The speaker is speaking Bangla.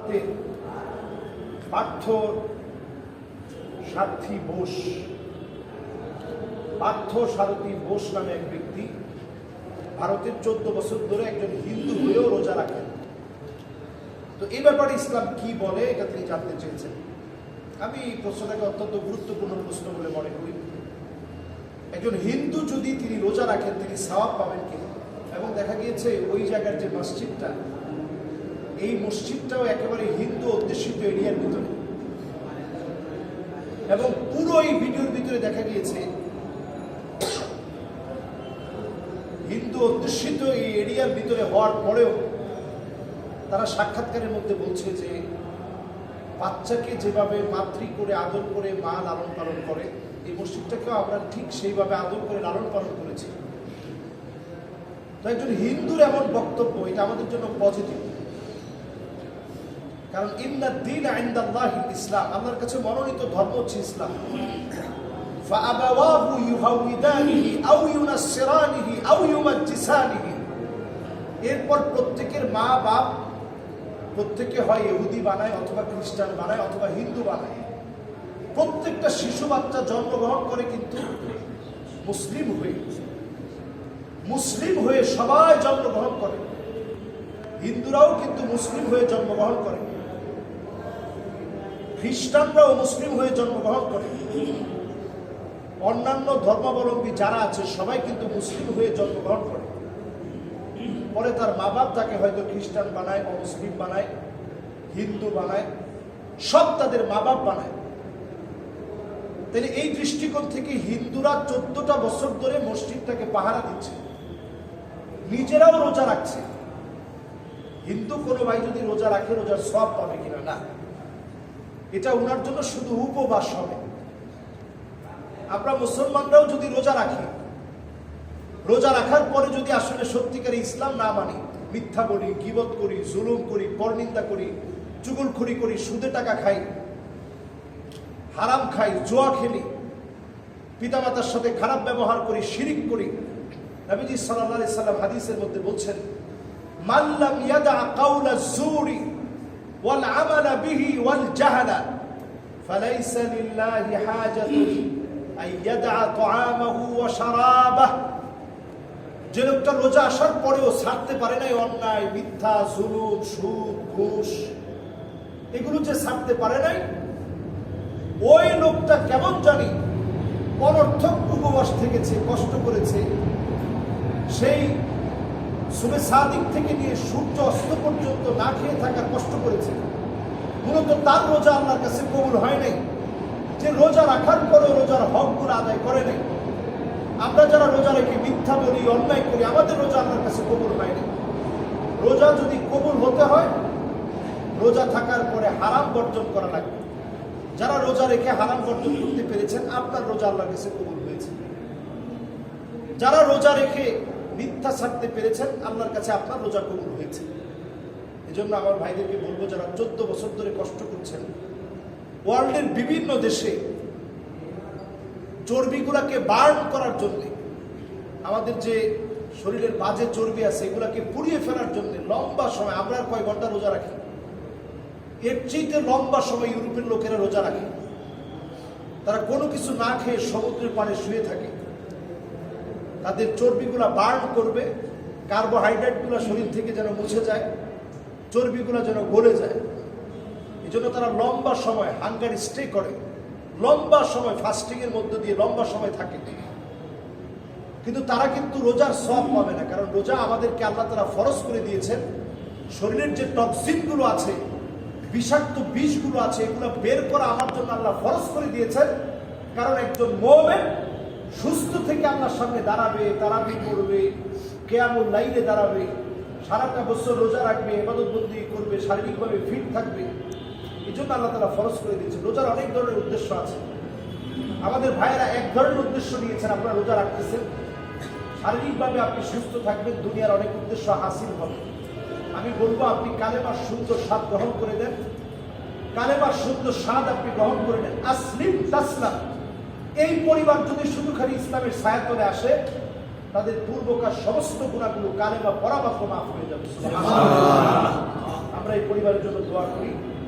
ভারতের পার্থ সারথী বোস নামে এক ব্যক্তি ভারতের 14 বছর ধরে একজন হিন্দু হয়েও রোজা রাখেন। তো এই ব্যাপারে ইসলাম কি বলে এটা তিনি জানতে চেয়েছেন। আমি প্রশ্নটাকে অত্যন্ত গুরুত্বপূর্ণ প্রশ্ন বলে মনে করি। একজন হিন্দু যদি তিনি রোজা রাখেন তিনি সওয়াব পাবেন কিনা, এবং দেখা গিয়েছে ওই জায়গার যে মসজিদটা, এই মসজিদটাও একেবারে হিন্দু অধ্যুষিত এরিয়ার ভিতরে, এবং পুরো এই ভিডিওর ভিতরে দেখা গিয়েছে হিন্দু অধ্যুষিত এই এরিয়ার ভিতরে হওয়ার পরেও তারা সাক্ষাৎকারের মধ্যে বলছে যে বাচ্চাকে যেভাবে মাতৃ করে আদর করে মা লালন পালন করে, এই মসজিদটাকেও আমরা ঠিক সেইভাবে আদর করে লালন পালন করেছি। তো একজন হিন্দুর এমন বক্তব্য, এটা আমাদের জন্য পজিটিভ, কারণ ইন্না দ্বীন ইনদাল্লাহিল ইসলাম, আল্লাহর কাছে মনোনীত ধর্ম হচ্ছে ইসলাম। ফাআবাওয়াহু ইউহাউইদানিহি আও ইউনাসসিরানিহি আও ইউমাজ্জিসানিহি, এরপর প্রত্যেকের মা বাপ প্রত্যেকে হয় ইহুদি বানায় অথবা খ্রিস্টান বানায় অথবা হিন্দু বানায়। প্রত্যেকটা শিশু বাচ্চা জন্মগ্রহণ করে কিন্তু মুসলিম হয়ে সবাই জন্মগ্রহণ করে। হিন্দুরাও কিন্তু মুসলিম হয়ে জন্মগ্রহণ করে, খ্রিস্টানরাও মুসলিম হয়ে জন্মগ্রহণ করে, অন্যান্য ধর্মাবলম্বী যারা আছে সবাই কিন্তু মুসলিম হয়ে জন্মগ্রহণ করে। পরে তার মা বাপ তাকে হয়তো খ্রিস্টান বানায়, অমুসলিম বানায়, হিন্দু বানায়, সব তাদের মা বাপ বানায়। তাহলে এই দৃষ্টিকোণ থেকে হিন্দুরা 14টা বছর ধরে মসজিদটাকে পাহারা দিচ্ছে, নিজেরাও রোজা রাখছে। হিন্দু কোনো ভাই যদি রোজা রাখে রোজার সওয়াব পাবে কিনা, না, এটা ওনার জন্য শুধু উপবাস হবে। আমরা মুসলমানরাও যদি রোজা রাখি, রোজা রাখার পরে যদি আসলে সত্যিকারে ইসলাম না মানি, মিথ্যা বলি, গীবত করি, জুলুম করি, পরনিন্দা করি, চুগলখড়ি করি, সুদে টাকা খাই, হারাম খাই, জুয়া খেলি, পিতামাতার সাথে খারাপ ব্যবহার করি, শিরিক করি, নবীজি সাল্লাল্লাহু আলাইহি সাল্লাম হাদিসের মধ্যে বলছেন, মান লাম ইয়াদা কাওলা যুরি ওয়াল আমালা বিহি ওয়াল জাহলা ফালাইসা লিল্লাহি হাজাতুন আন ইয়াদা তাআমাহু ওয়া শারাবাহু। যে লোকটা রোজা আসার পরেও ছাড়তে পারে নাই অন্যায়, মিথ্যা, জুলুম, সুদ, ঘুষ, এগুলো যে ছাড়তে পারে নাই, ওই লোকটা কেমন জানি অনর্থক উপবাস থেকেছে, কষ্ট করেছে। সেই সুবে সাদিক থেকে নিয়ে সূর্য অস্ত পর্যন্ত না খেয়ে থাকার কষ্ট করেছে। মূলত তার রোজা আল্লাহর কাছে কবুল হয় নাই, যে রোজা রাখার পরেও রোজার হকগুলো আদায় করে নাই। আমরা যারা রোজা রেখে মিথ্যা বলি, অন্যায় করি, আমাদের রোজা আল্লাহর কাছে কবুল হয় নাই। রোজা যদি কবুল হতে হয়, রোজা থাকার পরে হারাম বর্জন করা লাগবে। যারা রোজা রেখে হারাম বর্জন করতে পেরেছেন, আপনার রোজা আল্লাহর কাছে কবুল হয়েছে। যারা রোজা রেখে মিথ্যা ছাড়তে পেরেছেন, আল্লাহর কাছে আপনার রোজা কবুল হয়েছে। এই জন্য আমার ভাইদেরকে বলবো, যারা 14 বছর ধরে কষ্ট করছেন, ওয়ার্ল্ডের বিভিন্ন দেশে চর্বিগুলাকে বার্ন করার জন্য, আমাদের যে শরীরের বাজে চর্বি আছে এগুলাকে পুড়িয়ে ফেলার জন্য লম্বা সময়, আমরা আর কয় ঘন্টা রোজা রাখি, এর চেয়ে লম্বা সময় ইউরোপের লোকেরা রোজা রাখে। তারা কোনো কিছু না খেয়ে সমুদ্রের পাড়ে শুয়ে থাকে। তাদের চর্বিগুলা বার্ন করবে, কার্বোহাইড্রেটগুলা শরীর থেকে যেন মুছে যায়, চর্বিগুলা যেন গলে যায়। এই জন্য তারা লম্বা সময় হাঙ্গার স্টে করে, লম্বা সময় ফাস্টিং এর মধ্যে দিয়ে লম্বা সময় থাকে। কিন্তু তারা কিন্তু রোজার সওয়াব পাবে না, কারণ রোজা আমাদেরকে আল্লাহ তাআলা ফরজ করে দিয়েছেন। শরীরের যে টক্সিনগুলো আছে, বিষাক্ত বিষগুলো আছে, এগুলো বের করা আমার জন্য আল্লাহ ফরজ করে দিয়েছেন। কারণ একজন মুমিন সুস্থ থেকে আল্লাহর সামনে দাঁড়াবে, তারাবি করবে, কিয়ামুল লাইলে দাঁড়াবে, সারাটা বছর রোজা রাখবে, ইবাদত বন্দেগী করবে, শারীরিকভাবে ফিট থাকবে। এই জন্য আল্লাহ তাআলা ফরজ করে দিয়েছেন। রোজার অনেক ধরনের উদ্দেশ্য আছে। আমাদের ভাইয়েরা এক ধরনের উদ্দেশ্য নিয়েছেন, আপনারা রোজা রাখতেছেন, শারীরিকভাবে আপনি সুস্থ থাকবেন, দুনিয়ার অনেক উদ্দেশ্য হাসিল হবে। আমি বলবো আপনি কালেমার সুন্দর স্বাদ গ্রহণ করে দেন, কালেমার সুন্দর স্বাদ আপনি গ্রহণ করে নেন। আসলিম তাসলাম, এই পরিবার যদি শুধু খালি ইসলামের ছায়াতলে আসে, তাদের পূর্বকার সমস্ত গুণাগুলো কালেমা পড়া মাত্র মাফ হয়ে যাবে। আমরা আমরা এই পরিবারের জন্য দোয়া করি।